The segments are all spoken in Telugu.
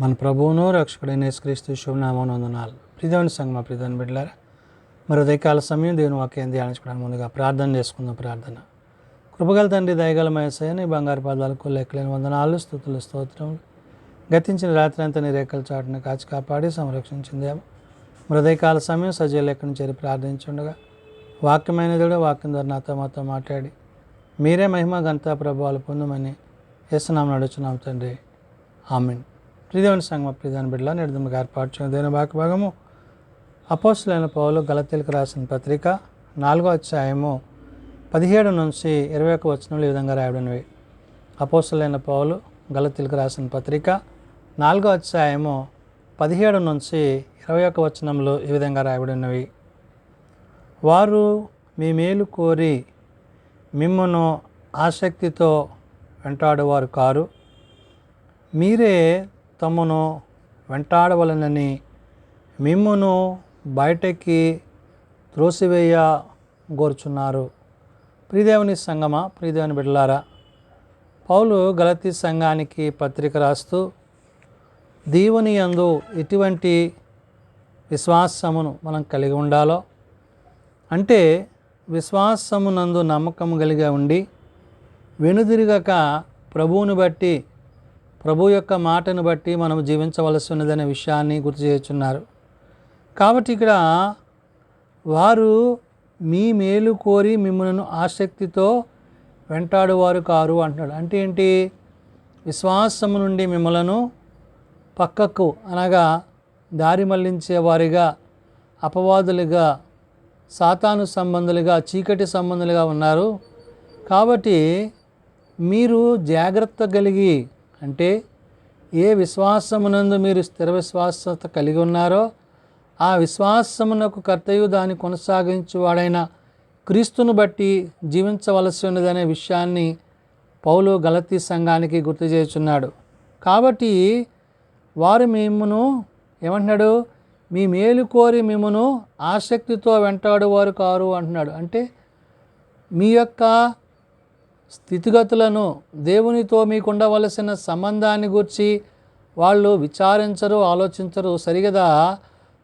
మన ప్రభువును రక్షకుడైన యేసుక్రీస్తు శుభనామమున వందనాలు. ప్రియదేవుని సంగమా, ప్రియదేవుని బిడ్డలారా, మరి ఉదయకాల సమయం దేవుని వాక్యాన్ని ధ్యానించుకోవడానికి ముందుగా ప్రార్థన చేసుకుందాం. ప్రార్థన. కృపగల తండ్రి, దయగల మహేశయ్య, నీ బంగారు పాదాలకు లెక్కలేని వందనాలు, స్తుతులు, స్తోత్రములు. గతించిన రాత్రి అంతా నీ రేఖల చాటును కాచి కాపాడి సంరక్షించిందేమో. మరి ఉదయకాల సమయం సజీవ లెక్కను చేరి ప్రార్థించుండగా వాక్యమైన దేవుడు వాక్యం ద్వారా నాతో మాతో మాట్లాడి మీరే మహిమ ఘనత ప్రభావాలు పొందమని యేసునామమున నడుచున్నాం తండ్రి, ఆమేన్. ప్రియదేవుని సంగమ, ప్రియదేవుని బిడ్డల నిర్దముగా ఏర్పాటు చేయడం దేవుని వాక్య భాగము అపోస్తలులైన పౌలు గలతీయులకు రాసిన పత్రిక 4వ అధ్యాయము 17 నుంచి 21 వచనములు ఈ విధంగా రాయబడినవి. అపోస్తలులైన పౌలు గలతీయులకు రాసిన పత్రిక 4వ అధ్యాయము 17 నుంచి 21 వచనములు ఈ విధంగా రాయబడినవి. వారు మీ మేలు కోరి మిమ్మును ఆసక్తితో వెంటాడువారు కారు, మీరే తమను వెంటాడవలనని మిమ్మును బయటకి త్రోసివేయ గోరుచున్నారు. ప్రియదేవుని సంగమా, ప్రియదేవుని బిడ్డలారా, పౌలు గలతీ సంఘానికి పత్రిక రాస్తూ దేవుని యందు ఎటువంటి విశ్వాసమును మనం కలిగి ఉండాలో, అంటే విశ్వాసమునందు నమ్మకం కలిగి ఉండి వెనుదిరగక ప్రభువుని బట్టి, ప్రభు యొక్క మాటను బట్టి మనం జీవించవలసి ఉన్నదనే విషయాన్ని గుర్తు చేస్తున్నారు. కాబట్టి ఇక్కడ వారు మీ మేలు కోరి మిమ్మల్ని ఆసక్తితో వెంటాడువారు కారు అంటున్నాడు. అంటే ఏంటి? విశ్వాసము నుండి మిమ్మలను పక్కకు అనగా దారి మళ్లించే వారిగా, అపవాదులుగా, సాతాను సంబంధులుగా, చీకటి సంబంధులుగా ఉన్నారు. కాబట్టి మీరు జాగ్రత్త కలిగి, అంటే ఏ విశ్వాసమునందు మీరు స్థిర విశ్వాసత కలిగి ఉన్నారో ఆ విశ్వాసమునకు కర్తయు దాన్ని కొనసాగించువాడైన క్రీస్తును బట్టి జీవించవలసి ఉన్నదనే విషయాన్ని పౌలు గలతీ సంఘానికి గుర్తు చేస్తున్నాడు. కాబట్టి వారు మిమ్మును ఏమంటున్నాడు? మీ మేలు కోరి మిమ్మును ఆసక్తితో వెంటాడువారు కారు అంటున్నాడు. అంటే మీ యొక్క స్థితిగతులను, దేవునితో మీకు ఉండవలసిన సంబంధాన్ని గురించి వాళ్ళు విచారించరు, ఆలోచించరు. సరిగదా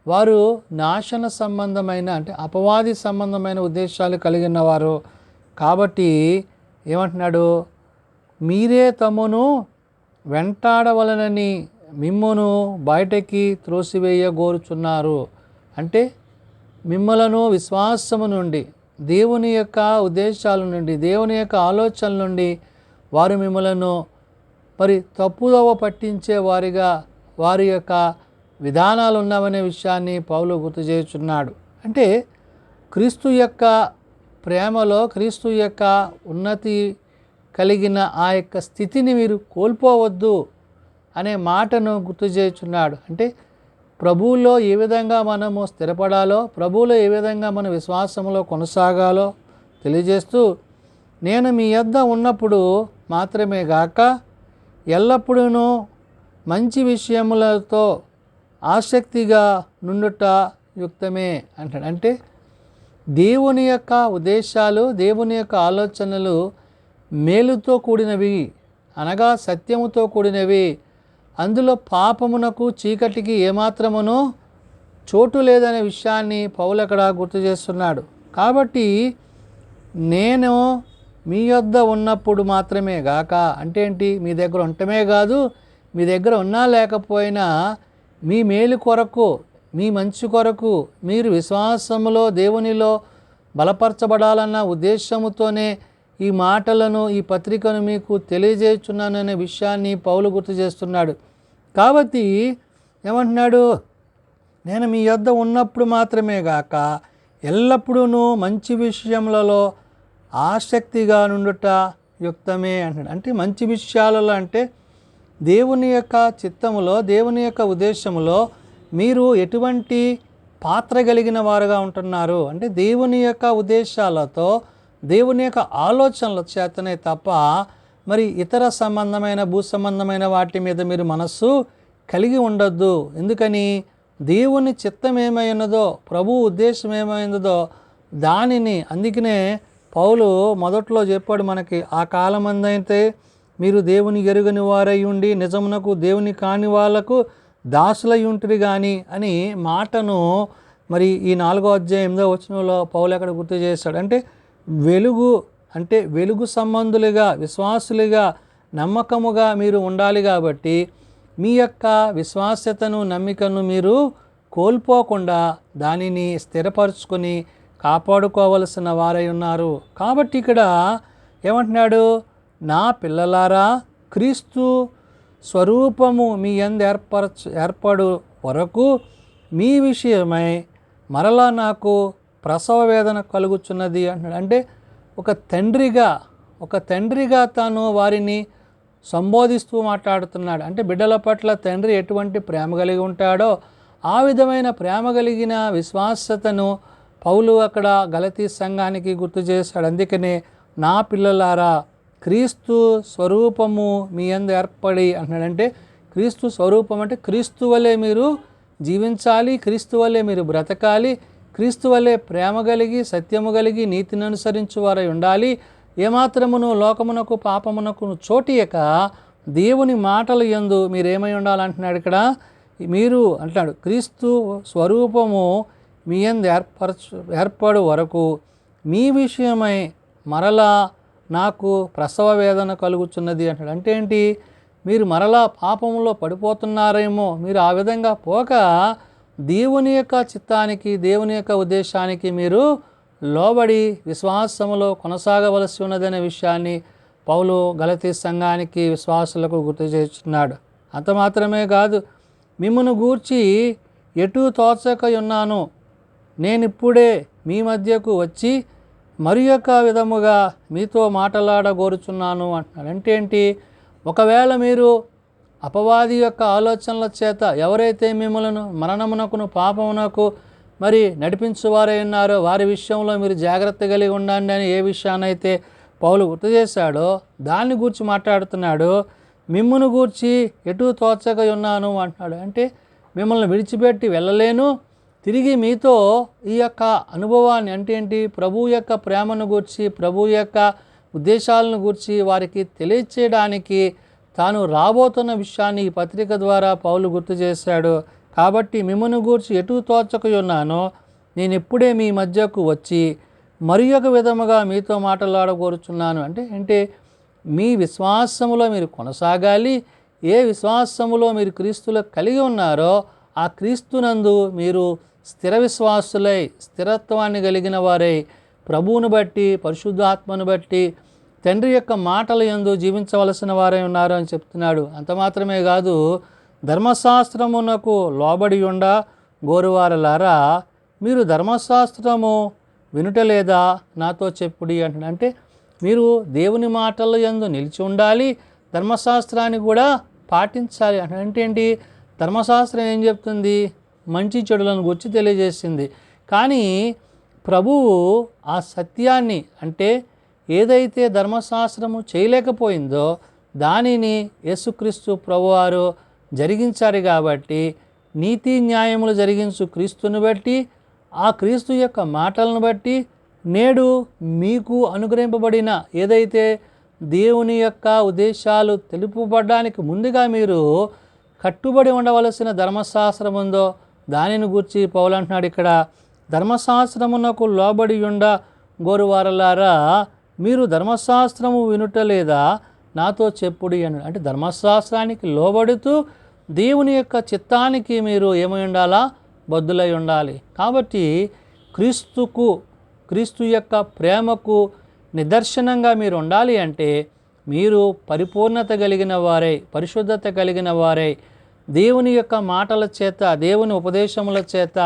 వారు నాశన సంబంధమైన, అంటే అపవాది సంబంధమైన ఉద్దేశాలు కలిగిన వారు. కాబట్టి ఏమంటున్నాడు? మీరే తమను వెంటాడవలనని మిమ్మును బయటకి త్రోసివేయ గోరుచున్నారు. అంటే మిమ్మలను విశ్వాసము నుండి, దేవుని యొక్క ఉద్దేశాల నుండి, దేవుని యొక్క ఆలోచనల నుండి వారు మిమ్మలను మరి తప్పుదోవ పట్టించే వారిగా, వారి యొక్క విధానాలు ఉన్నామనే విషయాన్ని పౌలు గుర్తు చేస్తున్నాడు. అంటే క్రీస్తు యొక్క ప్రేమలో, క్రీస్తు యొక్క ఉన్నతి కలిగిన ఆ యొక్క స్థితిని మీరు కోల్పోవద్దు అనే మాటను గుర్తు చేస్తున్నాడు. అంటే ప్రభువులో ఏ విధంగా మనము స్థిరపడాలో, ప్రభువులో ఏ విధంగా మన విశ్వాసంలో కొనసాగాలో తెలియజేస్తూ, నేను మీ యొద్ద ఉన్నప్పుడు మాత్రమే గాక ఎల్లప్పుడూ మంచి విషయములతో ఆసక్తిగా నుండుట యుక్తమే అంటాడు. అంటే దేవుని యొక్క ఉద్దేశాలు, దేవుని యొక్క ఆలోచనలు మేలుతో కూడినవి, అనగా సత్యముతో కూడినవి. అందులో పాపమునకు, చీకటికి ఏమాత్రమును చోటు లేదనే విషయాన్ని పౌలు అక్కడ గుర్తు చేస్తున్నాడు. కాబట్టి నేను మీ యొద్ద ఉన్నప్పుడు మాత్రమే గాక, అంటే ఏంటి? మీ దగ్గర ఉండటమే కాదు, మీ దగ్గర ఉన్నా లేకపోయినా మీ మేలు కొరకు, మీ మంచి కొరకు, మీరు విశ్వాసములో దేవునిలో బలపరచబడాలన్న ఉద్దేశముతోనే ఈ మాటలను, ఈ పత్రికను మీకు తెలియజేస్తున్నాననే విషయాన్ని పౌలు గుర్తు చేస్తున్నాడు. కాబట్టి ఏమంటున్నాడు? నేను మీ యొద్ద ఉన్నప్పుడు మాత్రమే గాక ఎల్లప్పుడూ మంచి విషయములలో ఆసక్తిగా నుండుట యుక్తమే అంటున్నాడు. అంటే మంచి విషయాలలో, అంటే దేవుని యొక్క చిత్తములో, దేవుని యొక్క ఉద్దేశములో మీరు ఎటువంటి పాత్ర కలిగిన వారుగా ఉంటున్నారు. అంటే దేవుని యొక్క ఉద్దేశాలతో, దేవుని యొక్క ఆలోచనల చేతనే తప్ప మరి ఇతర సంబంధమైన, భూ సంబంధమైన వాటి మీద మీరు మనస్సు కలిగి ఉండొద్దు. ఎందుకని? దేవుని చిత్తం ఏమైనదో, ప్రభు ఉద్దేశం ఏమైనదో దానిని, అందుకనే పౌలు మొదట్లో చెప్పాడు మనకి, ఆ కాలమందైతే మీరు దేవుని ఎరుగని వారై ఉండి నిజమునకు దేవుని కాని వాళ్ళకు దాసులై ఉంటురు కానీ అని మాటను మరి ఈ 4వ అధ్యాయం 8వ వచనంలో పౌలు అక్కడ గుర్తు చేశాడు. అంటే వెలుగు సంబంధులుగా, విశ్వాసులుగా, నమ్మకముగా మీరు ఉండాలి. కాబట్టి మీ యొక్క విశ్వాస్యతను, నమ్మికను మీరు కోల్పోకుండా దానిని స్థిరపరచుకొని కాపాడుకోవలసిన వారై ఉన్నారు. కాబట్టి ఇక్కడ ఏమంటున్నాడు? నా పిల్లలారా, క్రీస్తు స్వరూపము మీ యందు ఏర్పడు వరకు మీ విషయమై మరలా నాకు ప్రసవ వేదన కలుగుచున్నది అంటున్నాడు. అంటే ఒక తండ్రిగా తాను వారిని సంబోధిస్తూ మాట్లాడుతున్నాడు. అంటే బిడ్డల పట్ల తండ్రి ఎటువంటి ప్రేమ కలిగి ఉంటాడో ఆ విధమైన ప్రేమ కలిగిన విశ్వాసతను పౌలు అక్కడ గలతీ సంఘానికి గుర్తు చేశాడు. అందుకనే నా పిల్లలారా, క్రీస్తు స్వరూపము మీ యందు ఏర్పడి అంటున్నాడంటే క్రీస్తు స్వరూపం అంటే క్రీస్తు వలె మీరు జీవించాలి, క్రీస్తు వలె మీరు బ్రతకాలి, క్రీస్తు వలె ప్రేమ కలిగి, సత్యము కలిగి, నీతిని అనుసరించు వారై ఉండాలి. ఏమాత్రమును లోకమునకు పాపమునకు చోటియక దేవుని మాటల యందు మీరేమై ఉండాలంటున్నాడు. ఇక్కడ మీరు అంటున్నాడు, క్రీస్తు స్వరూపము మీ యందు ఏర్పడు వరకు మీ విషయమై మరలా నాకు ప్రసవ వేదన కలుగుచున్నది అంటాడు. అంటే ఏంటి? మీరు మరలా పాపంలో పడిపోతున్నారేమో, మీరు ఆ విధంగా పోక దేవుని యొక్క చిత్తానికి, దేవుని యొక్క ఉద్దేశానికి మీరు లోబడి విశ్వాసములో కొనసాగవలసి ఉన్నదనే విషయాన్ని పౌలు గలతీ సంఘానికి, విశ్వాసులకు గుర్తు చేస్తున్నాడు. అంత మాత్రమే కాదు, మిమ్మును గూర్చి ఎటు తోచక ఉన్నాను, నేనిప్పుడే మీ మధ్యకు వచ్చి మరి యొక్క విధముగా మీతో మాట్లాడగోరుచున్నాను అంటున్నాడు. అంటే ఏంటి? ఒకవేళ మీరు అపవాది యొక్క ఆలోచనల చేత ఎవరైతే మిమ్మల్ని మరణమునకును పాపమునకు మరి నడిపించువారై ఉన్నారో వారి విషయంలో మీరు జాగ్రత్త కలిగి ఉండండి అని ఏ విషయాన్నైతే పౌలు గుర్తు చేశాడో దాన్ని గూర్చి మాట్లాడుతున్నాడు. మిమ్మును గూర్చి ఎటు తోచక ఉన్నాను అంటున్నాడు. అంటే మిమ్మల్ని విడిచిపెట్టి వెళ్ళలేను, తిరిగి మీతో ఈ యొక్క అనుభవాన్ని అంటే ఏంటి? ప్రభు యొక్క ప్రేమను గూర్చి, ప్రభు యొక్క ఉద్దేశాలను గూర్చి వారికి తెలియచేయడానికి తాను రాబోతున్న విషయాన్ని ఈ పత్రిక ద్వారా పౌలు గుర్తు చేశాడు. కాబట్టి మిమ్మల్ని గూర్చి ఎటు తోచక ఉన్నానో నేను ఇప్పుడే మీ మధ్యకు వచ్చి మరి ఒక విధముగా మీతో మాట్లాడగోరుచున్నాను. అంటే మీ విశ్వాసములో మీరు కొనసాగాలి. ఏ విశ్వాసములో మీరు క్రీస్తులో కలిగి ఉన్నారో ఆ క్రీస్తునందు మీరు స్థిర విశ్వాసులై, స్థిరత్వాన్ని కలిగిన వారై, ప్రభువును బట్టి, పరిశుద్ధాత్మను బట్టి, తండ్రి యొక్క మాటల యందు జీవించవలసిన వారై ఉన్నారు అని చెప్తున్నాడు. అంత మాత్రమే కాదు, ధర్మశాస్త్రమునకు లోబడి ఉండ గోరువారలారా, మీరు ధర్మశాస్త్రము వినుటలేదా, నాతో చెప్పుడి అంటున్నాడు. అంటే మీరు దేవుని మాటల యందు నిలిచి ఉండాలి, ధర్మశాస్త్రాన్ని కూడా పాటించాలి అంటే ఏంటి? ధర్మశాస్త్రం ఏం చెప్తుంది? మంచి చెడులను గురించి తెలియజేసింది. కానీ ప్రభువు ఆ సత్యాన్ని అంటే ఏదైతే ధర్మశాస్త్రము చేయలేకపోయిందో దానిని యేసుక్రీస్తు ప్రభువారు జరిగించారు. కాబట్టి నీతి న్యాయములు జరిగించు క్రీస్తుని బట్టి, ఆ క్రీస్తు యొక్క మాటలను బట్టి నేడు మీకు అనుగ్రహింపబడిన ఏదైతే దేవుని యొక్క ఉద్దేశాలు తెలుపబడడానికి ముందుగా మీరు కట్టుబడి ఉండవలసిన ధర్మశాస్త్రం ఉందో దానిని గూర్చి పౌలు అంటున్నాడు. ఇక్కడ ధర్మశాస్త్రమునకు లోబడి ఉండ గోరువారలారా, మీరు ధర్మశాస్త్రము వినుటలేదా, నాతో చెప్పుడి అన్నాడు. అంటే ధర్మశాస్త్రానికి లోబడుతూ దేవుని యొక్క చిత్తానికి మీరు ఏమై ఉండాలా? బద్దులై ఉండాలి. కాబట్టి క్రీస్తు యొక్క ప్రేమకు నిదర్శనంగా మీరు ఉండాలి అంటే మీరు పరిపూర్ణత కలిగిన వారై, పరిశుద్ధత కలిగిన వారై, దేవుని యొక్క మాటల చేత, దేవుని ఉపదేశముల చేత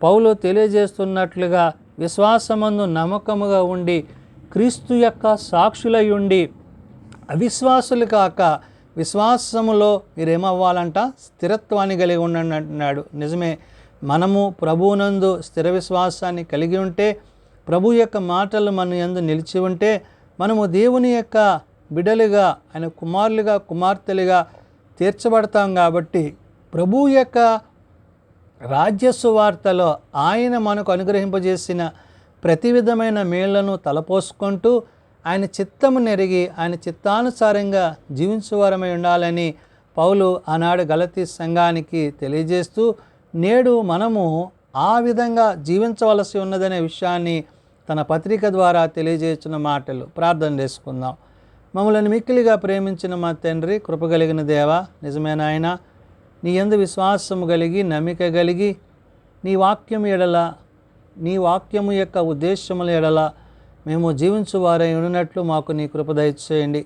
పౌలు తెలియజేస్తున్నట్లుగా విశ్వాసమందు నమ్మకముగా ఉండి క్రీస్తు యొక్క సాక్షులై ఉండి అవిశ్వాసులు కాక విశ్వాసములో మీరేమవ్వాలంట? స్థిరత్వాన్ని కలిగి ఉండండి అంటున్నాడు. నిజమే, మనము ప్రభువునందు స్థిర విశ్వాసాన్ని కలిగి ఉంటే, ప్రభు యొక్క మాటలు మన యందు నిలిచి ఉంటే మనము దేవుని యొక్క బిడ్డలుగా, ఆయన కుమారులుగా, కుమార్తెలుగా తీర్చబడతాం. కాబట్టి ప్రభు యొక్క రాజ్య సువార్తలో ఆయన మనకు అనుగ్రహింపజేసిన ప్రతి విధమైన మేళ్లను తలపోసుకుంటూ ఆయన చిత్తము నెరిగి ఆయన చిత్తానుసారంగా జీవించువారమై ఉండాలని పౌలు ఆనాడు గలతీ సంఘానికి తెలియజేస్తూ నేడు మనము ఆ విధంగా జీవించవలసి ఉన్నదనే విషయాన్ని తన పత్రిక ద్వారా తెలియజేస్తున్న మాటలు. ప్రార్థన చేసుకుందాం. మమ్మల్ని మిక్కిలిగా ప్రేమించిన మా తండ్రి, కృపగలిగిన దేవ, నిజమైన ఆయన, నీ యందు విశ్వాసము కలిగి నమ్మిక కలిగి నీ వాక్యము ఎడల, నీ వాక్యము యొక్క ఉద్దేశముల ఎడల మేము జీవించువారై ఉన్నట్లు మాకు నీ కృప దయచేయండి.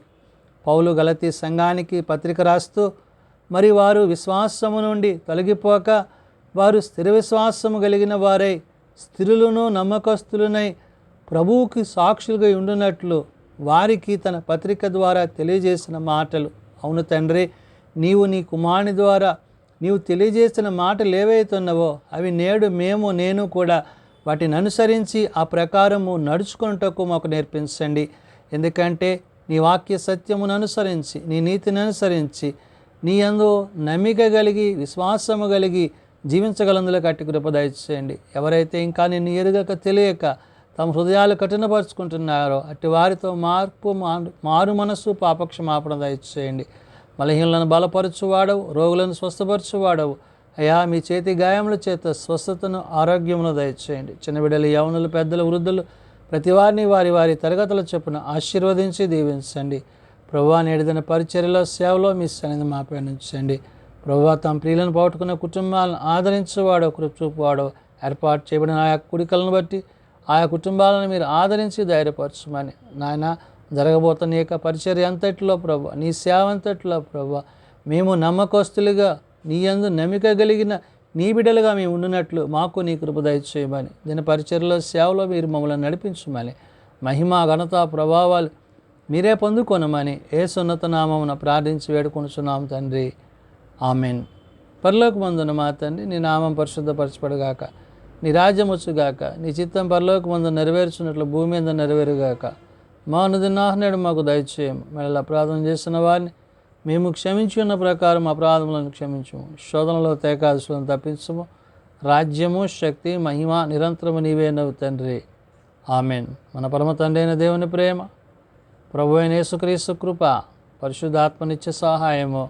పౌలు గలతీ సంఘానికి పత్రిక రాస్తూ మరి వారు విశ్వాసము నుండి తొలగిపోక వారు స్థిర విశ్వాసము కలిగిన వారై స్థిరులను నమ్మకస్తులనై ప్రభువుకి సాక్షులుగా ఉండునట్లు వారికి తన పత్రిక ద్వారా తెలియజేసిన మాటలు. అవును తండ్రి, నీవు నీ కుమారుని ద్వారా నీవు తెలియజేసిన మాటలు ఏవైతున్నావో అవి నేడు నేను కూడా వాటిని అనుసరించి ఆ ప్రకారము నడుచుకున్నటకు మాకు నేర్పించండి. ఎందుకంటే నీ వాక్య సత్యమును అనుసరించి, నీ నీతిని అనుసరించి, నీ యందు నమ్మిక కలిగి విశ్వాసము కలిగి జీవించగలందులో కట్టి కృప దయచేయండి. ఎవరైతే ఇంకా నిన్ను ఎరుగక తెలియక తమ హృదయాలు కఠినపరుచుకుంటున్నారో అట్టి వారితో మారు మనస్సు పాపక్షమాపణ దయచేయండి. బలహీనులను బలపరచువాడవు, రోగులను స్వస్థపరచువాడవు. అయ్యా, మీ చేతి గాయముల చేత స్వస్థతను ఆరోగ్యమును దయచేయండి. చిన్న బిడ్డలు, యవనులు, పెద్దలు, వృద్ధులు ప్రతి వారిని వారి వారి తరగతుల చొప్పున ఆశీర్వదించి దీవించండి. ప్రభువా, నేడిదిన పరిచర్యలో సేవలో మీ సన్నిధి మాపై ఉంచండి. ప్రభువా, తమ ప్రియులను పోగొట్టుకున్న కుటుంబాలను ఆదరించేవాడో, కృప చూపువాడో, ఏర్పాటు చేయబడిన ఆయా కుడికలను బట్టి ఆయా కుటుంబాలను మీరు ఆదరించి ధైర్యపరచమని నాయన, జరగబోతున్న యొక్క పరిచర్య అంతట్లో ప్రభు, నీ సేవ అంతట్లో ప్రభు, మేము నమ్మకస్తులుగా నీ యందు నమ్మిక కలిగిన నీ బిడ్డలుగా మేము ఉండినట్లు మాకు నీ కృప దయచేయమని, దీని పరిచర్యలో సేవలో మీరు మమ్మల్ని నడిపించమని, మహిమ ఘనత ప్రభావాలు మీరే పొందుకొనమని యేసు ఉన్నత నామమున ప్రార్థించి వేడుకొనుచున్నాం తండ్రి. ఆమెన్. పరలోకమందున మా తండ్రి, నీ నామం పరిశుద్ధపరచబడుగాక, నీ రాజ్యం వచ్చుగాక, నీ చిత్తం పరలోకమందు నెరవేర్చున్నట్లు భూమి మీద నెరవేరుగాక. మా అనుదినాహనేడు మాకు దయచేయము. మళ్ళీ అపరాధం చేసిన వారిని మేము క్షమించి ఉన్న ప్రకారం అపరాధములను క్షమించము. శోధనలో తేకాదశులను తప్పించము. రాజ్యము, శక్తి, మహిమ నిరంతరము నీవేనవు తండ్రి. ఆమెన్. మన పరమ తండ్రి అయిన దేవుని ప్రేమ, ప్రభు అయిన యేసుక్రీస్తు కృప, పరిశుద్ధాత్మ నిత్య సహాయము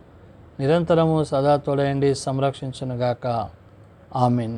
నిరంతరము సదా తోడయండి సంరక్షించునుగాక. ఆమెన్.